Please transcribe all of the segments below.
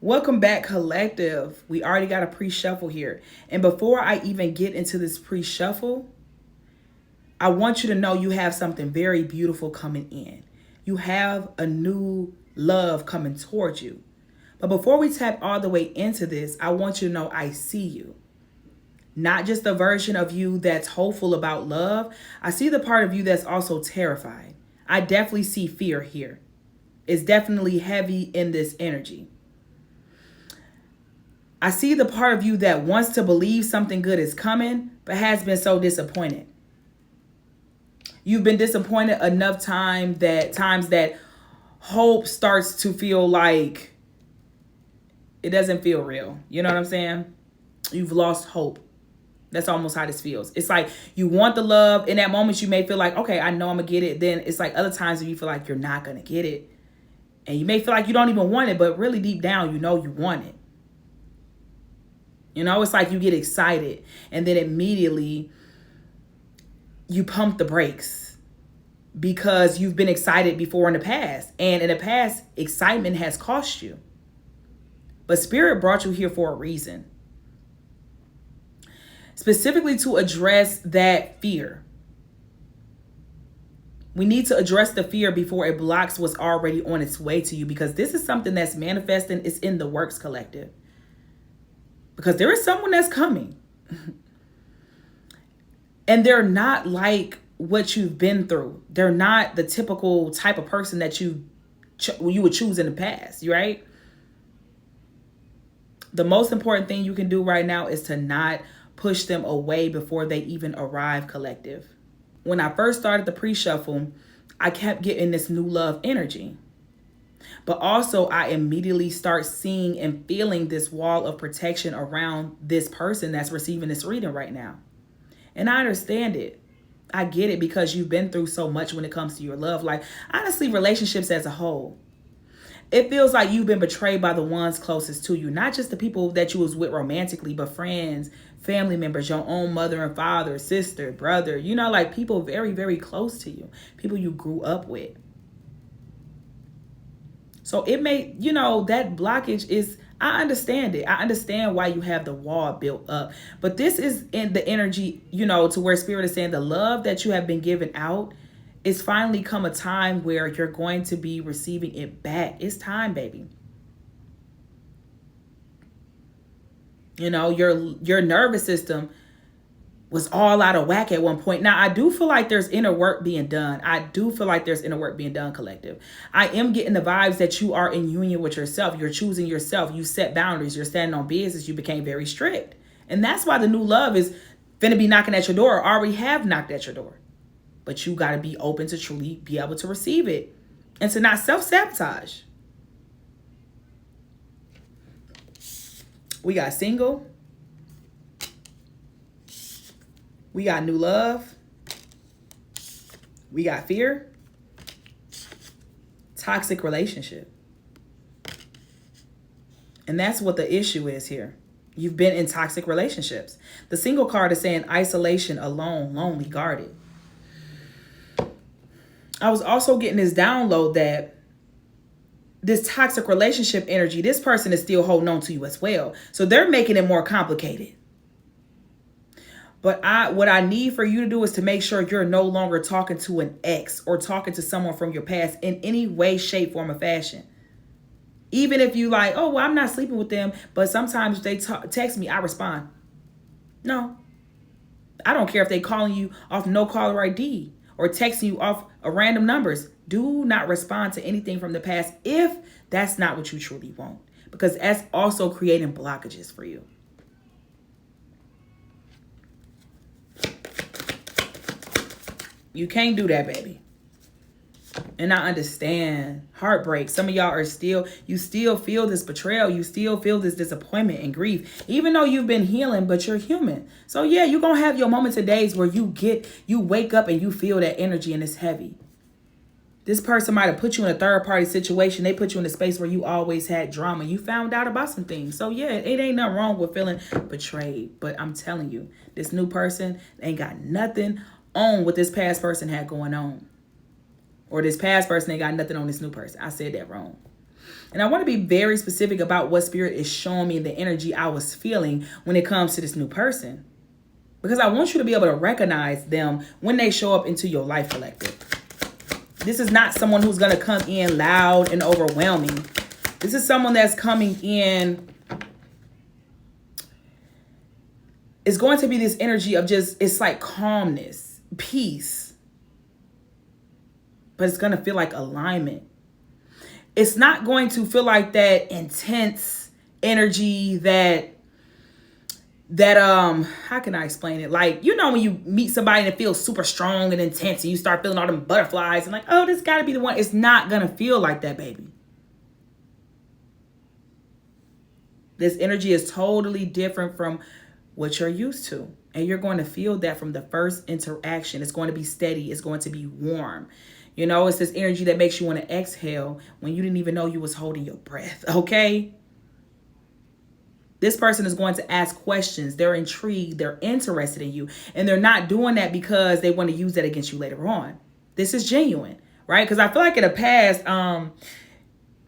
Welcome back, collective. We already got a pre-shuffle here. And before I even get into this pre-shuffle, I want you to know you have something very beautiful coming in. You have a new love coming towards you. But before we tap all the way into this, I want you to know I see you. Not just the version of you that's hopeful about love. I see the part of you that's also terrified. I definitely see fear here. It's definitely heavy in this energy. I see the part of you that wants to believe something good is coming, but has been so disappointed. You've been disappointed enough times that hope starts to feel like it doesn't feel real. You know what I'm saying? You've lost hope. That's almost how this feels. It's like you want the love. In that moment, you may feel like, okay, I know I'm going to get it. Then it's like other times you feel like you're not going to get it. And you may feel like you don't even want it, but really deep down, you know you want it. You know, it's like you get excited and then immediately you pump the brakes because you've been excited before in the past. And in the past, excitement has cost you. But Spirit brought you here for a reason. Specifically to address that fear. We need to address the fear before it blocks what's already on its way to you, because this is something that's manifesting. It's in the works, collective. Because there is someone that's coming. And they're not like what you've been through. They're not the typical type of person that you would choose in the past, right? The most important thing you can do right now is to not push them away before they even arrive, collective. When I first started the pre-shuffle, I kept getting this new love energy. But also I immediately start seeing and feeling this wall of protection around this person that's receiving this reading right now. And I understand it. I get it, because you've been through so much when it comes to your love life. Honestly, relationships as a whole. It feels like you've been betrayed by the ones closest to you. Not just the people that you was with romantically, but friends, family members, your own mother and father, sister, brother. You know, like people very, very close to you. People you grew up with. So it may, that blockage is, I understand it. I understand why you have the wall built up. But this is in the energy, to where Spirit is saying the love that you have been given out, it's finally come a time where you're going to be receiving it back. It's time, baby. Your nervous system was all out of whack at one point. Now, I do feel like there's inner work being done. Collective. I am getting the vibes that you are in union with yourself. You're choosing yourself. You set boundaries. You're standing on business. You became very strict. And that's why the new love is finna be knocking at your door, or already have knocked at your door. But you got to be open to truly be able to receive it and to not self-sabotage. We got single. We got new love. We got fear. Toxic relationship. And that's what the issue is here. You've been in toxic relationships. The single card is saying isolation, alone, lonely, guarded. I was also getting this download that this toxic relationship energy, this person is still holding on to you as well. So they're making it more complicated. But what I need for you to do is to make sure you're no longer talking to an ex or talking to someone from your past in any way, shape, form, or fashion. Even if you like, oh, well, I'm not sleeping with them, but sometimes they text me, I respond. No. I don't care if they calling you off no caller ID or texting you off random numbers. Do not respond to anything from the past if that's not what you truly want, because that's also creating blockages for you. You can't do that, baby. And I understand heartbreak. Some of y'all you still feel this betrayal. You still feel this disappointment and grief, even though you've been healing, but you're human. So yeah, you're going to have your moments and days where you wake up and you feel that energy and it's heavy. This person might have put you in a third party situation. They put you in a space where you always had drama. You found out about some things. So yeah, it ain't nothing wrong with feeling betrayed. But I'm telling you, this new person ain't got nothing on what this past person had going on. Or this past person ain't got nothing on this new person. I said that wrong. And I want to be very specific about what Spirit is showing me, the energy I was feeling when it comes to this new person. Because I want you to be able to recognize them when they show up into your life, collective. This is not someone who's going to come in loud and overwhelming. This is someone that's coming in. It's going to be this energy of just, it's like calmness, peace. But it's going to feel like alignment. It's not going to feel like that intense energy that how can I explain it? Like, you know, when you meet somebody and it feels super strong and intense and you start feeling all them butterflies and like, oh, this got to be the one. It's not going to feel like that, baby. This energy is totally different from what you're used to. And you're going to feel that from the first interaction. It's going to be steady. It's going to be warm. You know, it's this energy that makes you want to exhale when you didn't even know you was holding your breath. Okay? This person is going to ask questions. They're intrigued. They're interested in you. And they're not doing that because they want to use that against you later on. This is genuine, right? Because I feel like in the past,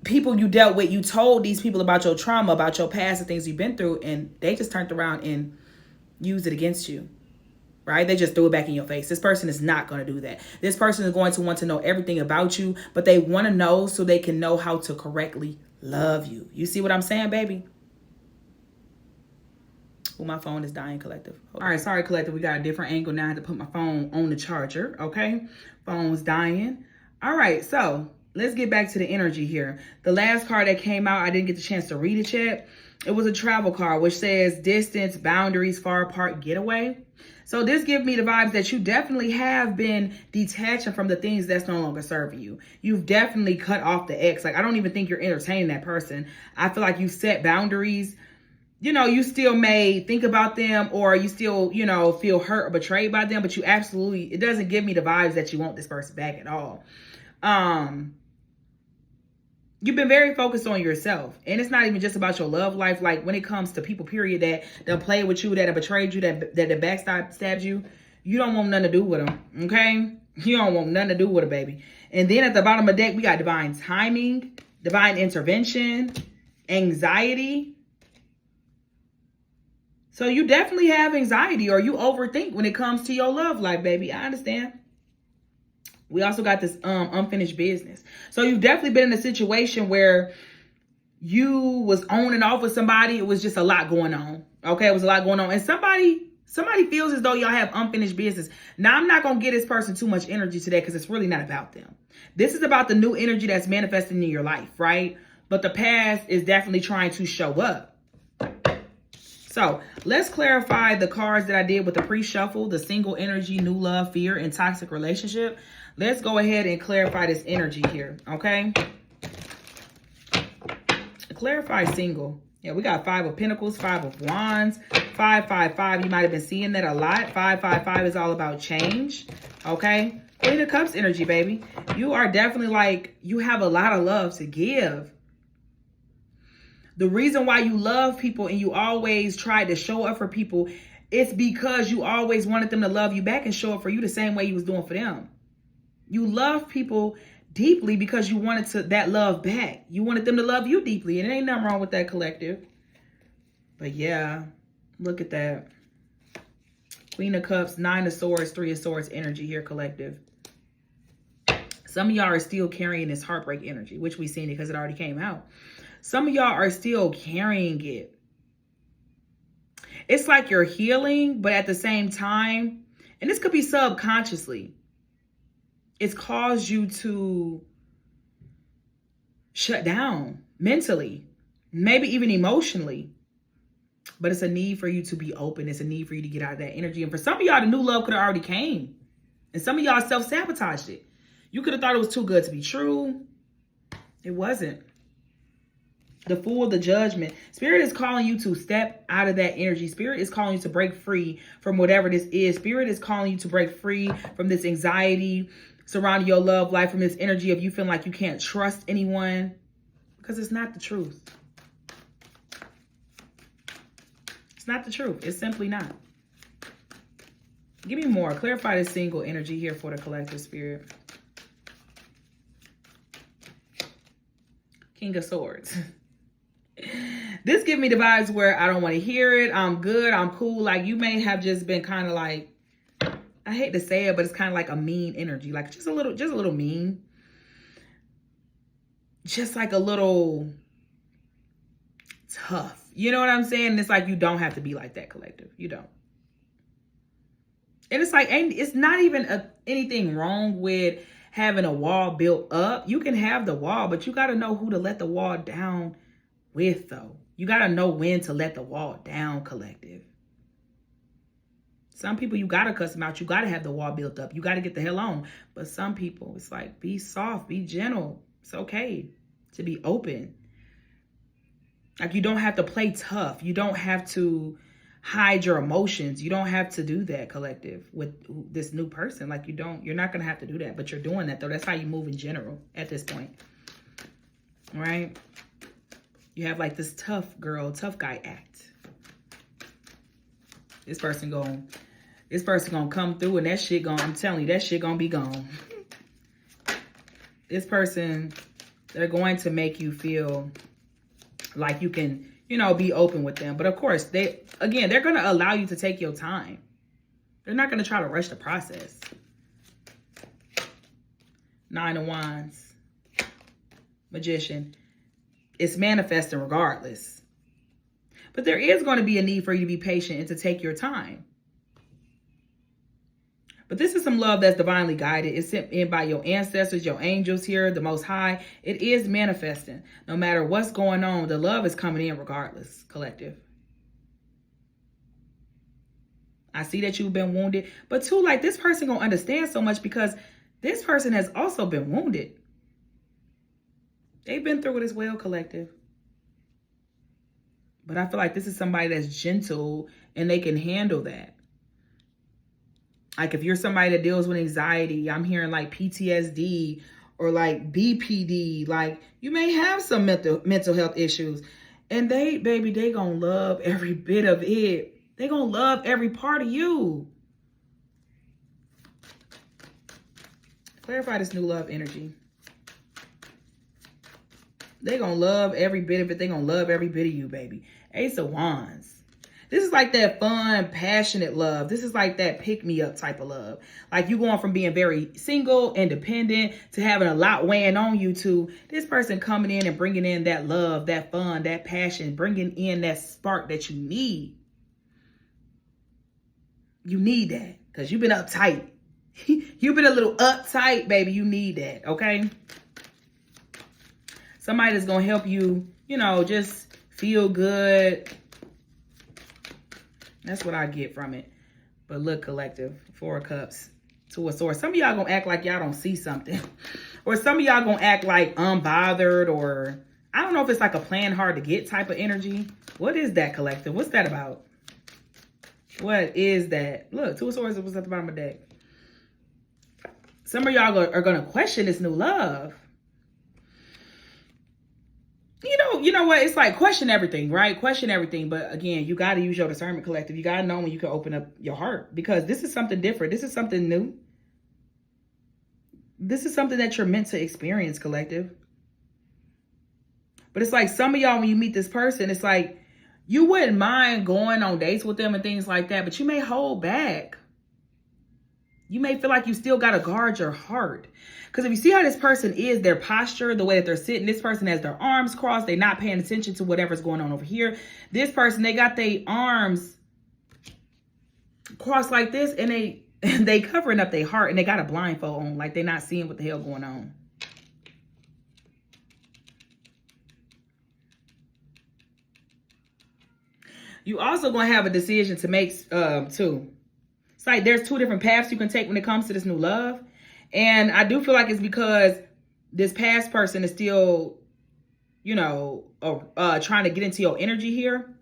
people you dealt with, you told these people about your trauma, about your past, the things you've been through, and they just turned around and used it against you, right? They just threw it back in your face. This person is not going to do that. This person is going to want to know everything about you, but they want to know so they can know how to correctly love you. You see what I'm saying, baby? Oh, my phone is dying, collective. All right, sorry, collective. We got a different angle now. I had to put my phone on the charger, okay? Phone's dying. All right, so let's get back to the energy here. The last card that came out, I didn't get the chance to read it yet. It was a travel card, which says distance, boundaries, far apart, getaway. So this gives me the vibes that you definitely have been detaching from the things that's no longer serving you. You've definitely cut off the ex. Like, I don't even think you're entertaining that person. I feel like you set boundaries. You know, you still may think about them, or you still, you know, feel hurt or betrayed by them, but you absolutely, it doesn't give me the vibes that you want this person back at all. You've been very focused on yourself, and it's not even just about your love life. Like, when it comes to people, period, that play with you, that have betrayed you, that backstabbed you, you don't want nothing to do with them, okay? You don't want nothing to do with it, baby. And then at the bottom of the deck, we got divine timing, divine intervention, anxiety. So you definitely have anxiety, or you overthink when it comes to your love life, baby. I understand. We also got this unfinished business. So you've definitely been in a situation where you was on and off with somebody. It was just a lot going on. Okay, it was a lot going on. And somebody feels as though y'all have unfinished business. Now, I'm not going to give this person too much energy today because it's really not about them. This is about the new energy that's manifesting in your life, right? But the past is definitely trying to show up. So let's clarify the cards that I did with the pre-shuffle, the single energy, new love, fear, and toxic relationship. Let's go ahead and clarify this energy here, okay? Clarify single. Yeah, we got 5 of Pentacles, 5 of Wands, 555. You might have been seeing that a lot. 555 is all about change, okay? Queen of Cups energy, baby. You are definitely like, you have a lot of love to give. The reason why you love people and you always try to show up for people, it's because you always wanted them to love you back and show up for you the same way you was doing for them. You love people deeply because you wanted that love back. You wanted them to love you deeply, and there ain't nothing wrong with that, collective. But yeah, look at that. Queen of Cups, 9 of Swords, 3 of Swords energy here, collective. Some of y'all are still carrying this heartbreak energy, which we've seen it because it already came out. Some of y'all are still carrying it. It's like you're healing, but at the same time, and this could be subconsciously, it's caused you to shut down mentally, maybe even emotionally. But it's a need for you to be open. It's a need for you to get out of that energy. And for some of y'all, the new love could have already came. And some of y'all self-sabotaged it. You could have thought it was too good to be true. It wasn't. The Fool, the Judgment. Spirit is calling you to step out of that energy. Spirit is calling you to break free from whatever this is. Spirit is calling you to break free from this anxiety surrounding your love life, from this energy of you feeling like you can't trust anyone, because it's not the truth. It's not the truth. It's simply not. Give me more. Clarify this single energy here for the collective, Spirit. King of Swords. This give me the vibes where I don't want to hear it. I'm good. I'm cool. Like, you may have just been kind of like, I hate to say it, but it's kind of like a mean energy. Like, just a little mean. Just like a little tough. You know what I'm saying? It's like, you don't have to be like that, collective. You don't. And it's like, it's not even anything wrong with having a wall built up. You can have the wall, but you got to know who to let the wall down with, though. You got to know when to let the wall down, collective. Some people, you got to cuss them out. You got to have the wall built up. You got to get the hell on. But some people, it's like, be soft, be gentle. It's okay to be open. Like, you don't have to play tough. You don't have to hide your emotions. You don't have to do that, collective, with this new person. Like, you're not going to have to do that, but you're doing that, though. That's how you move in general at this point. Right? You have like this tough girl, tough guy act. This person gonna come through, and that shit I'm telling you, that shit gonna be gone. This person, they're going to make you feel like you can, be open with them. But of course, they're going to allow you to take your time. They're not going to try to rush the process. 9 of Wands. Magician. It's manifesting regardless. But there is going to be a need for you to be patient and to take your time. But this is some love that's divinely guided. It's sent in by your ancestors, your angels here, the Most High. It is manifesting. No matter what's going on, the love is coming in regardless, collective. I see that you've been wounded. But too, like, this person gonna understand so much because this person has also been wounded. They've been through it as well, collective. But I feel like this is somebody that's gentle and they can handle that. Like, if you're somebody that deals with anxiety, I'm hearing like PTSD or like BPD, like you may have some mental health issues. And they gonna love every bit of it. They gonna love every part of you. Clarify this new love energy. They gonna love every bit of it. They gonna love every bit of you, baby. Ace of Wands. This is like that fun, passionate love. This is like that pick-me-up type of love. Like, you going from being very single, independent, to having a lot weighing on you, to this person coming in and bringing in that love, that fun, that passion, bringing in that spark that you need. You need that because you've been uptight. You've been a little uptight, baby. You need that, okay? Somebody that's going to help you, just feel good. That's what I get from it. But look, collective, 4 of Cups, 2 of Swords. Some of y'all going to act like y'all don't see something. Or some of y'all going to act like unbothered, or I don't know if it's like a plan hard to get type of energy. What is that, collective? What's that about? What is that? Look, 2 of Swords was at the bottom of the deck. Some of y'all are going to question this new love. You know what? It's like, question everything, right? Question everything. But again, you got to use your discernment, collective. You got to know when you can open up your heart, because this is something different. This is something new. This is something that you're meant to experience, collective. But it's like, some of y'all, when you meet this person, it's like, you wouldn't mind going on dates with them and things like that, but you may hold back. You may feel like you still got to guard your heart. Because if you see how this person is, their posture, the way that they're sitting, this person has their arms crossed. They're not paying attention to whatever's going on over here. This person, they got their arms crossed like this, and they covering up their heart, and they got a blindfold on, like they're not seeing what the hell going on. You also going to have a decision to make too. It's like there's 2 different paths you can take when it comes to this new love. And I do feel like it's because this past person is still, trying to get into your energy here.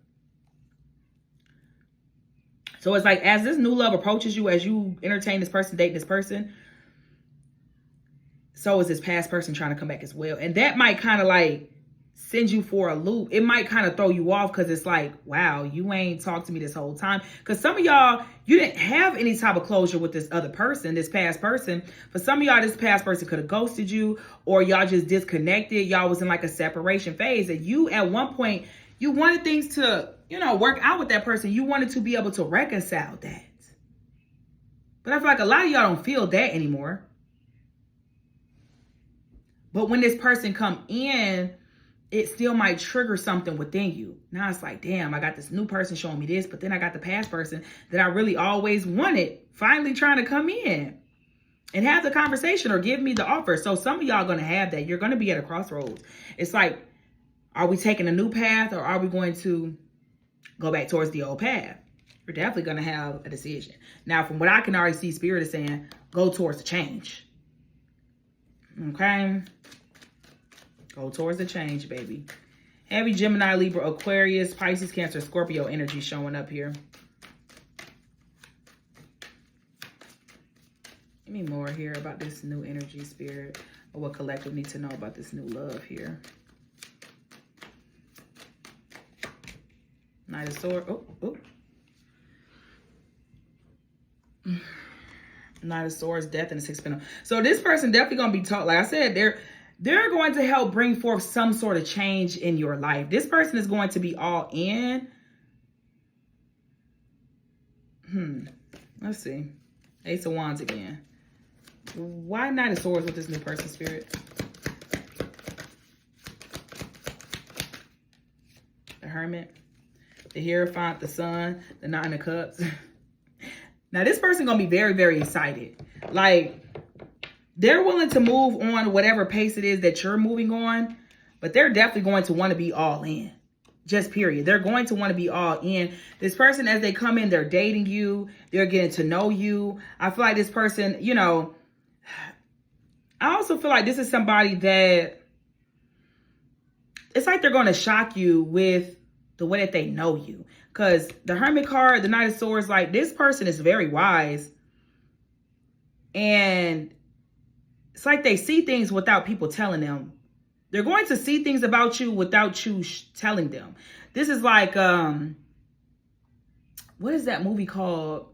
So it's like, as this new love approaches you, as you entertain this person, date this person, so is this past person trying to come back as well. And that might kind of like send you for a loop. It might kind of throw you off because it's like, wow, you ain't talked to me this whole time. Because some of y'all, you didn't have any type of closure with this other person, this past person. For some of y'all, this past person could have ghosted you, or y'all just disconnected. Y'all was in like a separation phase. And you, at one point, you wanted things to, work out with that person. You wanted to be able to reconcile that. But I feel like a lot of y'all don't feel that anymore. But when this person come in, it still might trigger something within you. Now it's like, damn, I got this new person showing me this, but then I got the past person that I really always wanted finally trying to come in and have the conversation or give me the offer. So some of y'all are going to have that. You're going to be at a crossroads. It's like, are we taking a new path, or are we going to go back towards the old path? You're definitely going to have a decision. Now, from what I can already see, Spirit is saying, go towards the change. Okay? Go towards the change, baby. Heavy Gemini, Libra, Aquarius, Pisces, Cancer, Scorpio energy showing up here. Give me more here about this new energy, Spirit, or what collective needs to know about this new love here. Knight of Swords. Oh. Knight of Swords, Death, and the Six of Pentacles. So this person definitely going to be taught. Like I said, they're going to help bring forth some sort of change in your life. This person is going to be all in. Let's see. Ace of Wands again. Why Knight of Swords with this new person, Spirit? The Hermit. The Hierophant, the Sun, the Nine of Cups. Now, this person going to be very, very excited. Like, they're willing to move on whatever pace it is that you're moving on, but they're definitely going to want to be all in. Just period. They're going to want to be all in. This person, as they come in, they're dating you. They're getting to know you. I feel like this person, I also feel like this is somebody that it's like they're going to shock you with the way that they know you. Because the Hermit card, the Knight of Swords, like, this person is very wise. And it's like they see things without people telling them. They're going to see things about you without you telling them. This is like, what is that movie called?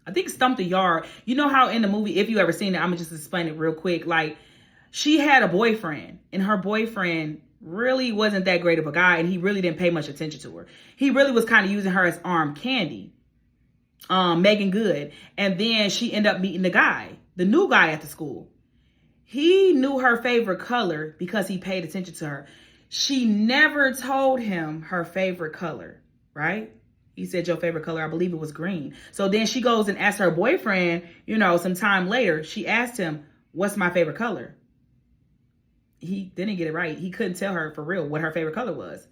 I think Stump the Yard. You know how in the movie, if you ever seen it, I'm going to just explain it real quick. Like, she had a boyfriend, and her boyfriend really wasn't that great of a guy, and he really didn't pay much attention to her. He really was kind of using her as arm candy. Megan Good. And then she ended up meeting the new guy at the school. He knew her favorite color because he paid attention to her. She never told him her favorite color, right? He said, your favorite color, I believe it was green. So then she goes and asks her boyfriend, some time later, she asked him, what's my favorite color? He didn't get it right. He couldn't tell her for real what her favorite color was.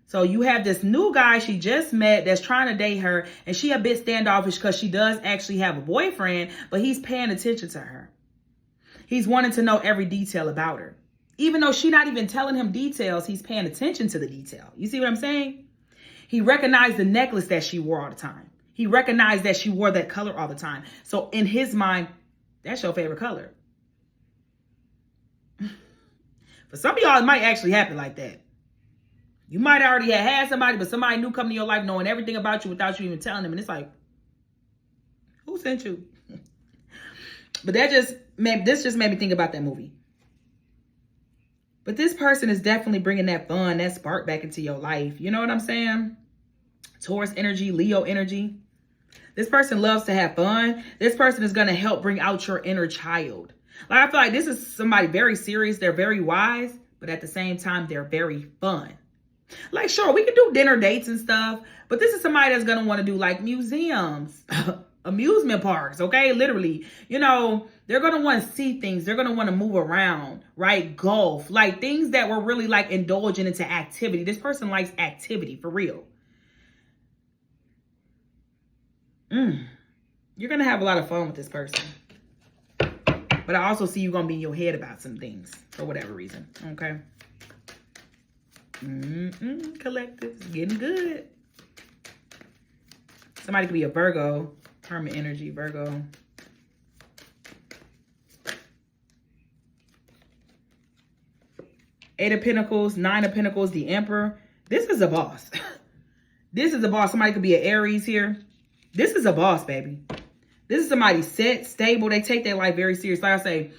So you have this new guy she just met that's trying to date her, and she a bit standoffish because she does actually have a boyfriend, but he's paying attention to her. He's wanting to know every detail about her. Even though she's not even telling him details, he's paying attention to the detail. You see what I'm saying? He recognized the necklace that she wore all the time. He recognized that she wore that color all the time. So in his mind, that's your favorite color. For some of y'all, it might actually happen like that. You might already have had somebody, but somebody new come to your life knowing everything about you without you even telling them. And it's like, who sent you? But this just made me think about that movie. But this person is definitely bringing that fun, that spark back into your life. You know what I'm saying? Taurus energy, Leo energy. This person loves to have fun. This person is going to help bring out your inner child. Like, I feel like this is somebody very serious. They're very wise, but at the same time, they're very fun. Like, sure, we can do dinner dates and stuff, but this is somebody that's going to want to do like museums, amusement parks, okay? Literally, they're going to want to see things. They're going to want to move around, right? Golf, like things that were really like indulging into activity. This person likes activity for real. You're going to have a lot of fun with this person. But I also see you going to be in your head about some things for whatever reason, okay? Collective is getting good. Somebody could be a Virgo, Hermit energy, Virgo. Eight of Pentacles, Nine of Pentacles, the Emperor. This is a boss. This is a boss. Somebody could be an Aries here. This is a boss, baby. This is somebody set, stable. They take their life very serious. Like I say,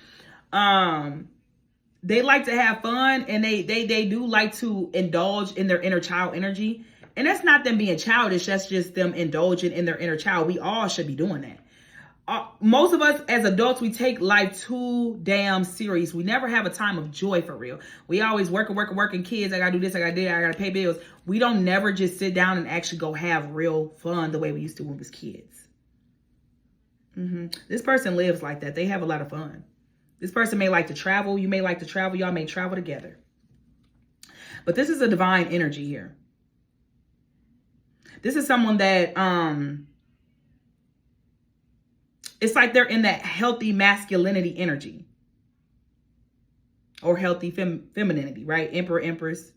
they like to have fun, and they do like to indulge in their inner child energy. And that's not them being childish. That's just them indulging in their inner child. We all should be doing that. Most of us as adults, we take life too damn serious. We never have a time of joy for real. We always working kids. I gotta do this, I gotta do that, I gotta pay bills. We don't never just sit down and actually go have real fun the way we used to when we was kids. This person lives like that. They have a lot of fun. This person may like to travel. You may like to travel. Y'all may travel together. But this is a divine energy here. This is someone that, it's like they're in that healthy masculinity energy. Or healthy femininity, right? Emperor, Empress.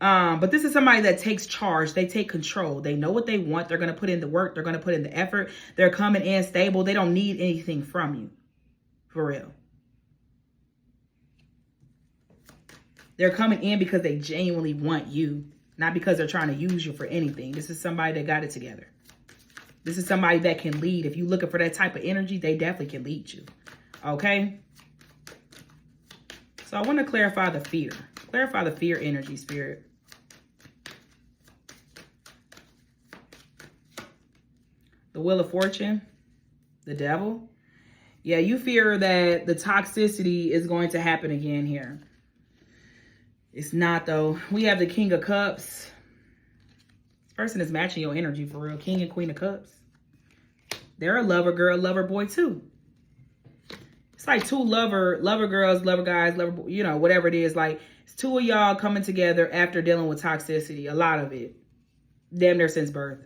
But this is somebody that takes charge. They take control. They know what they want. They're going to put in the work. They're going to put in the effort. They're coming in stable. They don't need anything from you. For real. They're coming in because they genuinely want you. Not because they're trying to use you for anything. This is somebody that got it together. This is somebody that can lead. If you're looking for that type of energy, they definitely can lead you. Okay? So I want to clarify the fear. Clarify the fear energy, Spirit. The Wheel of Fortune. The Devil. Yeah, you fear that the toxicity is going to happen again here. It's not, though. We have the King of Cups. This person is matching your energy for real. King and Queen of Cups. They're a lover girl, lover boy, too. It's like two lover girls, lover guys, lover, you know, whatever it is. Like, it's two of y'all coming together after dealing with toxicity. A lot of it. Damn near since birth.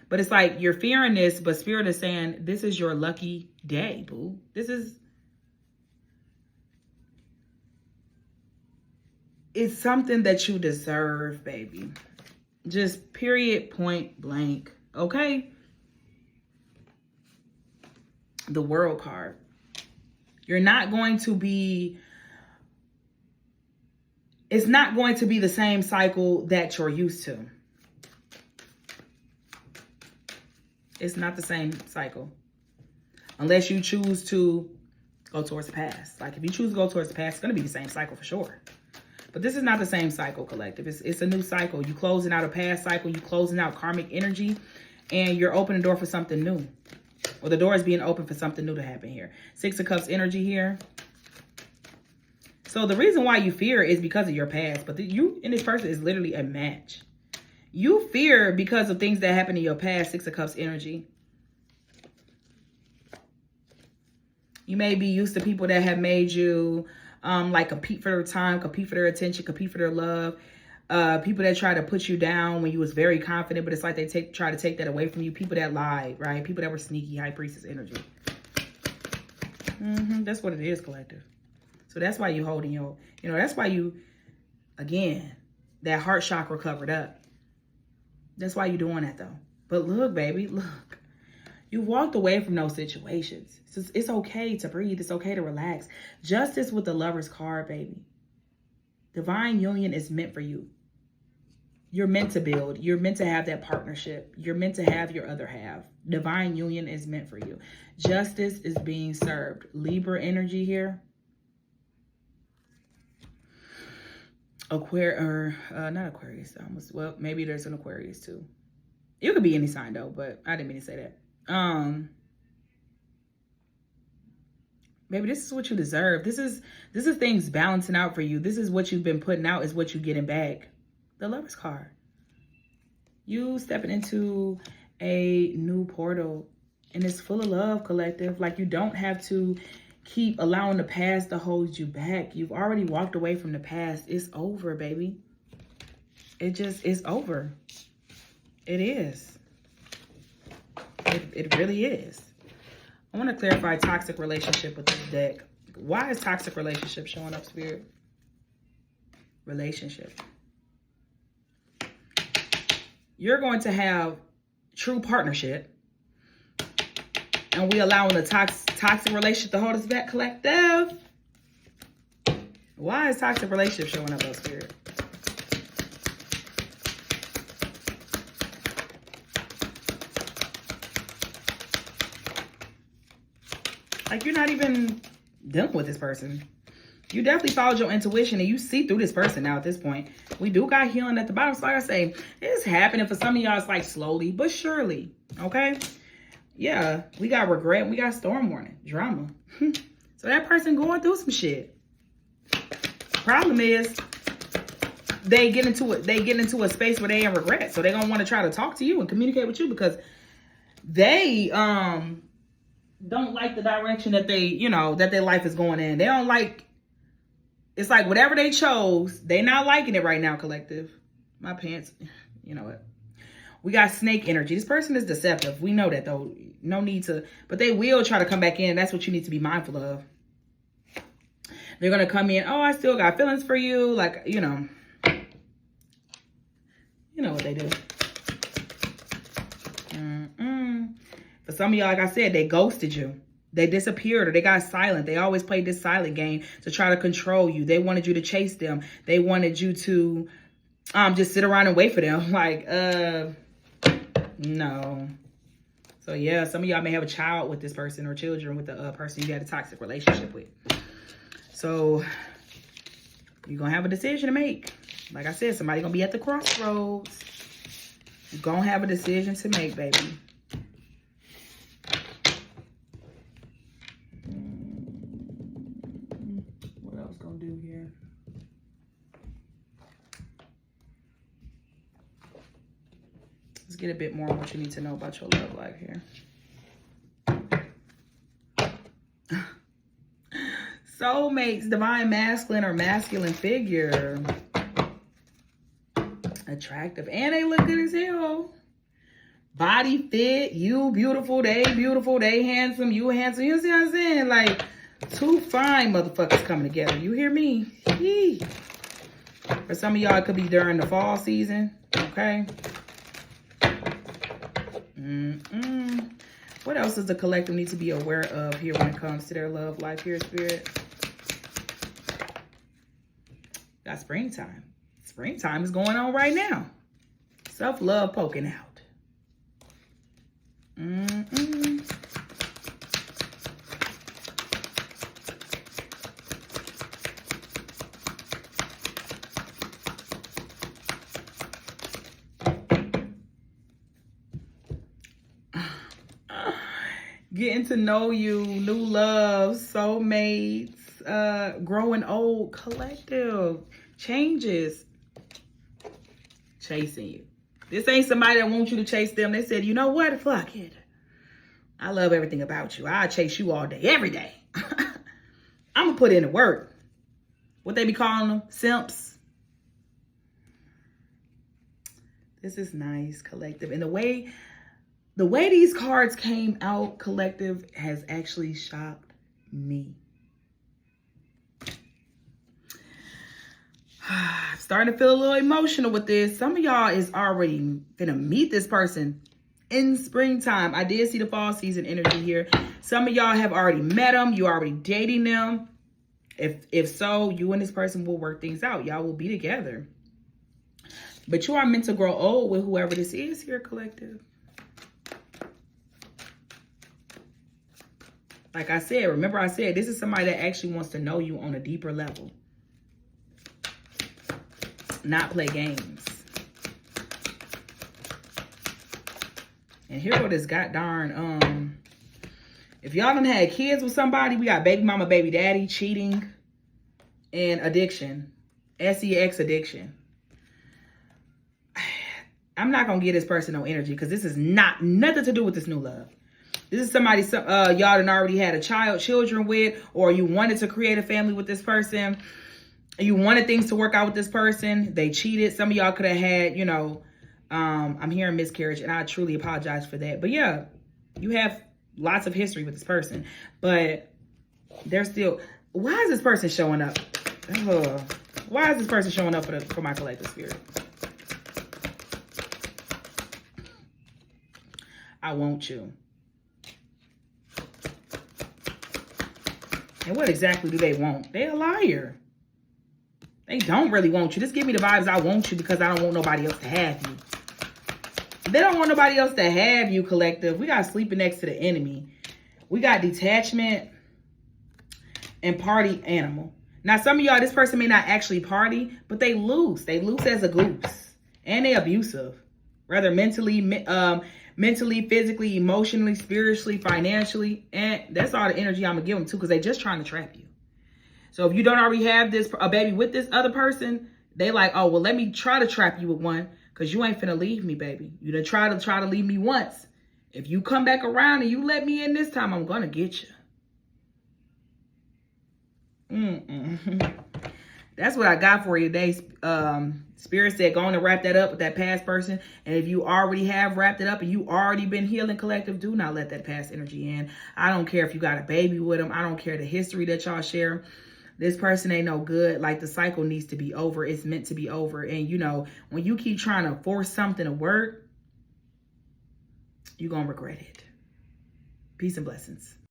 But it's like you're fearing this, but Spirit is saying, this is your lucky day, boo. This is... It's something that you deserve, baby. Just period, point blank. Okay? The World card. You're not going to be... It's not going to be the same cycle that you're used to. It's not the same cycle. Unless you choose to go towards the past. Like, if you choose to go towards the past, it's going to be the same cycle for sure. But this is not the same cycle, collective. It's a new cycle. You closing out a past cycle. You closing out karmic energy. And you're opening the door for something new. Or the door is being open for something new to happen here. Six of Cups energy here. So the reason why you fear is because of your past. But you and this person is literally a match. You fear because of things that happened in your past. Six of Cups energy. You may be used to people that have made you... like compete for their time, compete for their attention, compete for their love. People that try to put you down when you was very confident, but it's like they try to take that away from you. People that lied, right? People that were sneaky, High Priestess energy. That's what it is, collective. So that's why you holding your, you know, that's why you, again, that heart chakra covered up. That's why you're doing that, though. But look, baby, look. You walked away from those situations. It's okay to breathe. It's okay to relax. Justice with the Lover's card, baby. Divine union is meant for you. You're meant to build. You're meant to have that partnership. You're meant to have your other half. Divine union is meant for you. Justice is being served. Libra energy here. Not Aquarius. Well, maybe there's an Aquarius too. It could be any sign though, but I didn't mean to say that. Maybe this is what you deserve. This is things balancing out for you. This is what you've been putting out is what you're getting back. The Lover's card. You stepping into a new portal, and it's full of love, collective. Like, you don't have to keep allowing the past to hold you back. You've already walked away from the past. It's over, baby. It's over. It is. It really is. I want to clarify toxic relationship with this deck. Why is toxic relationship showing up, Spirit? Relationship. You're going to have true partnership. And we allowing the toxic relationship to hold us back, collective. Why is toxic relationship showing up, though, Spirit? Like, you're not even dealing with this person. You definitely followed your intuition and you see through this person now at this point. We do got healing at the bottom. So like I say, it's happening for some of y'all. It's like slowly but surely. Okay? Yeah, we got regret. We got storm warning. Drama. So that person going through some shit. Problem is, they get into a space where they in regret. So they're going to want to try to talk to you and communicate with you because they don't like the direction that they, you know, that their life is going in. They don't like, it's like whatever they chose, they not liking it right now, collective. My pants, you know what? We got snake energy. This person is deceptive. We know that though. No need to, but they will try to come back in. That's what you need to be mindful of. They're going to come in. Oh, I still got feelings for you. Like, you know what they do. For some of y'all, like I said, they ghosted you. They disappeared or they got silent. They always played this silent game to try to control you. They wanted you to chase them. They wanted you to just sit around and wait for them. Like, no. So, yeah, some of y'all may have a child with this person or children with the person you had a toxic relationship with. So, you're going to have a decision to make. Like I said, somebody going to be at the crossroads. You're going to have a decision to make, baby. What else going to do here? Let's get a bit more on what you need to know about your love life here. Soulmates, divine masculine or masculine figure. Attractive. And they look good as hell. Body fit. You beautiful. They beautiful. They handsome. You handsome. You see what I'm saying? Like, two fine motherfuckers coming together. You hear me? Yee. For some of y'all, it could be during the fall season. Okay? What else does the collective need to be aware of here when it comes to their love life here, Spirit? Got springtime. Springtime is going on right now. Self-love poking out. Getting to know you, new love, soulmates, growing old, collective, changes, chasing you. This ain't somebody that wants you to chase them. They said, you know what? Fuck it. I love everything about you. I chase you all day, every day. I'm going to put in the work. What they be calling them? Simps. This is nice, collective. And the way these cards came out, collective, has actually shocked me. I'm starting to feel a little emotional with this. Some of y'all is already gonna meet this person in springtime. I did see the fall season energy here. Some of y'all have already met them. You already dating them. If so, you and this person will work things out. Y'all will be together. But you are meant to grow old with whoever this is here, collective. Like I said, remember I said, this is somebody that actually wants to know you on a deeper level. Not play games. And here go this goddamn, if y'all done had kids with somebody, we got baby mama, baby daddy, cheating, and addiction. sex addiction. I'm not going to give this person no energy because this is nothing to do with this new love. This is somebody y'all done already had children with, or you wanted to create a family with this person. You wanted things to work out with this person. They cheated. Some of y'all could have had, you know, I'm hearing miscarriage, and I truly apologize for that. But yeah, you have lots of history with this person. But they're still, why is this person showing up? Why is this person showing up for my collective spirit? I want you. And what exactly do they want? They're a liar. They don't really want you. Just give me the vibes I want you because I don't want nobody else to have you. They don't want nobody else to have you, collective. We got sleeping next to the enemy. We got detachment and party animal. Now, some of y'all, this person may not actually party, but they loose. They loose as a goose. And they abusive. Rather mentally, physically, emotionally, spiritually, financially. And that's all the energy I'm going to give them too, because they just trying to trap you. So if you don't already have a baby with this other person, they like, oh, well, let me try to trap you with one, because you ain't finna leave me, baby. You done try to leave me once. If you come back around and you let me in this time, I'm going to get you. That's what I got for you today. Spirit said, go on and wrap that up with that past person. And if you already have wrapped it up and you already been healing, collective, do not let that past energy in. I don't care if you got a baby with them. I don't care the history that y'all share. This person ain't no good. Like, the cycle needs to be over. It's meant to be over. And, you know, when you keep trying to force something to work, you're going to regret it. Peace and blessings.